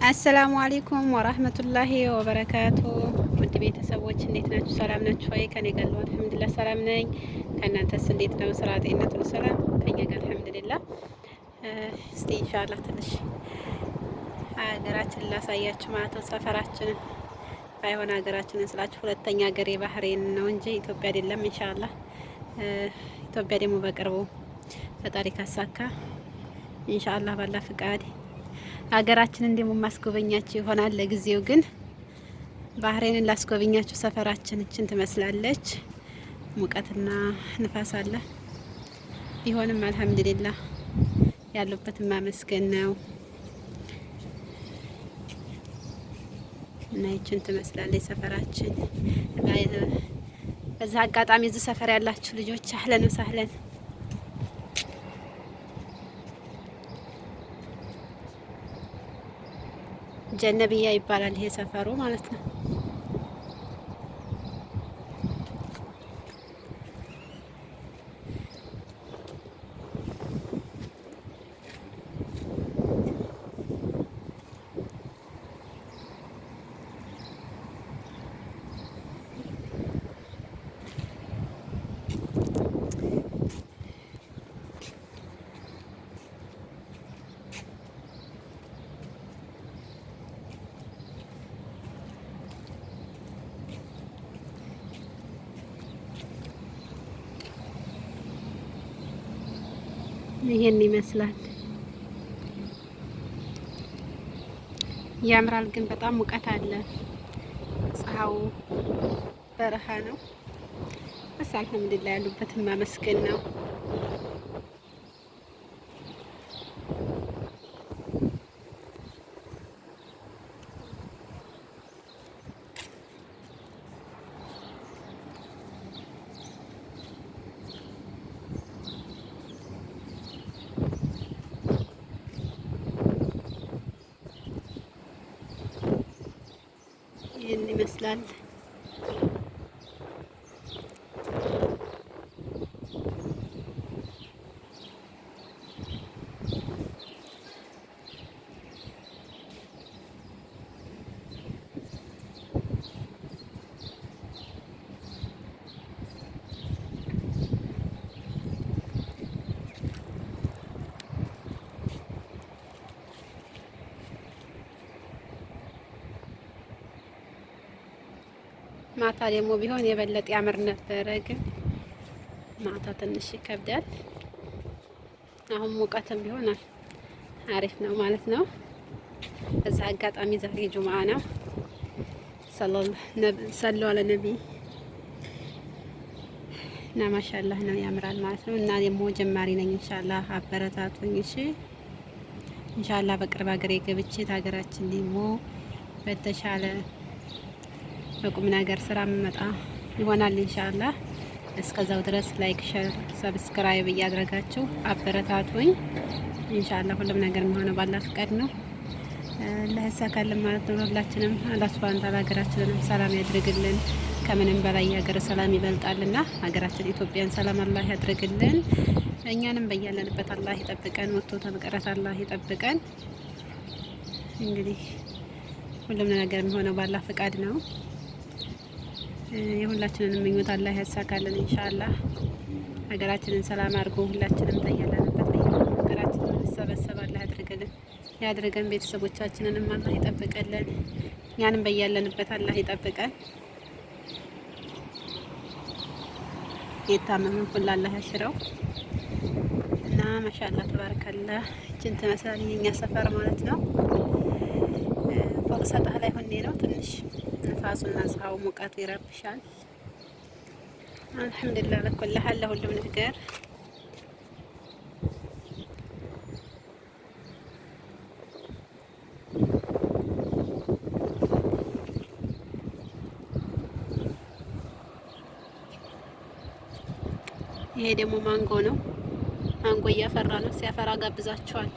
አሰላሙ አለይኩም ወራህመቱላሂ ወበረካቱ። ውድ ቤተሰቦች እንዴት ናችሁ? ሰላም ናችሁ ወይ? ከኔ ጋር አልሐምዱሊላህ ሰላም ነኝ። ከእናንተስ እንዴት ነው? ስራ፣ ጤንነት ሁሉ ሰላም? ከኛ ጋር አልሐምዱሊላህ። እስቲ ኢንሻአላህ ትንሽ ሀገራችንን ላሳያችሁ ማለት ነው። ሰፈራችንን ባይሆን ሀገራችንን ስላችሁ ሁለተኛ ሀገሬ ባህሬን ነው እንጂ ኢትዮጵያ አይደለም። ኢንሻአላህ ኢትዮጵያ ደግሞ በቅርቡ ፈጣሪ ካሳካ ኢንሻአላህ ባላ ፍቃድ ሀገራችንን ደግሞ ማስጎበኛችሁ ይሆናል። ለጊዜው ግን ባህሬንን ላስጎበኛችሁ። ሰፈራችን እችን ትመስላለች። ሙቀትና ንፋስ አለ። ቢሆንም አልሐምዱሊላህ ያሉበትን ማመስገን ነው እና ይችን ትመስላለች ሰፈራችን። በዛ አጋጣሚ እዚህ ሰፈር ያላችሁ ልጆች አህለን ወሰህለን ጀነብያ ይባላል ይሄ ሰፈሩ ማለት ነው። ይሄን ይመስላል። ያምራል፣ ግን በጣም ሙቀት አለ። ፀሐዩ በረሃ ነው። በስ አልሐምዱሊላህ ያሉበትን ማመስገን ነው። ይህን ይመስላል። ማታ ደግሞ ቢሆን የበለጠ ያምር ነበረ፣ ግን ማታ ትንሽ ይከብዳል። አሁን ሙቀትም ቢሆን አሪፍ ነው ማለት ነው። በዛ አጋጣሚ ዛሬ ጁምአ ነው። ሰለላሁ ዐለ ነብይ እና ማሻአላህ ነው፣ ያምራል ማለት ነው። እና ደግሞ ጀማሪ ነኝ። ኢንሻአላህ አበረታቱኝ። እሺ ኢንሻአላህ በቅርብ ሀገሬ ገብቼ ሀገራችን ደግሞ በተሻለ በቁም ነገር ስራ መጣ ይሆናል ኢንሻአላህ። እስከዛው ድረስ ላይክ፣ ሼር፣ ሰብስክራይብ እያደረጋችሁ አበረታቱኝ ኢንሻአላህ። ሁሉም ነገር የሚሆነው ባላ ፍቃድ ነው። አላህ ያሳካልን ማለት ነው። ሁላችንም አላህ ሱብሃነሁ ወተዓላ ሀገራችንን ሰላም ያድርግልን። ከምንም በላይ የሀገር ሰላም ይበልጣልና ሀገራችን ኢትዮጵያን ሰላም አላህ ያድርግልን። እኛንም በያለንበት አላህ ይጠብቀን። ወጥቶ ተመቅረት አላህ ይጠብቀን። እንግዲህ ሁሉም ነገር የሚሆነው ባላ ፍቃድ ነው። የሁላችንንም ምኞት አላህ ያሳካልን ኢንሻአላህ። ሀገራችንን ሰላም አድርጎ ሁላችንም ተያለንበት ሀገራችንን እንሰበሰብ አላህ ያድርገን። ቤተሰቦቻችንንም አላህ ይጠብቀልን። እኛንም በያለንበት አላህ ይጠብቀን። የታመመን ሁሉ አላህ ያሽረው እና ማሻአላህ ተባረከላህ። እችን ትመስላለች የኛ ሰፈር ማለት ነው። ፎቅ ሰጣህ ላይ ሆኜ ነው ትንሽ ንፋሱና ፀሐዩ ሙቀቱ ይረብሻል። አልሐምዱሊላህ ለኩል ሐል ለሁሉም ነገር ይሄ ደግሞ ማንጎ ነው። ማንጎ እያፈራ ነው። ሲያፈራ ጋብዛችኋል።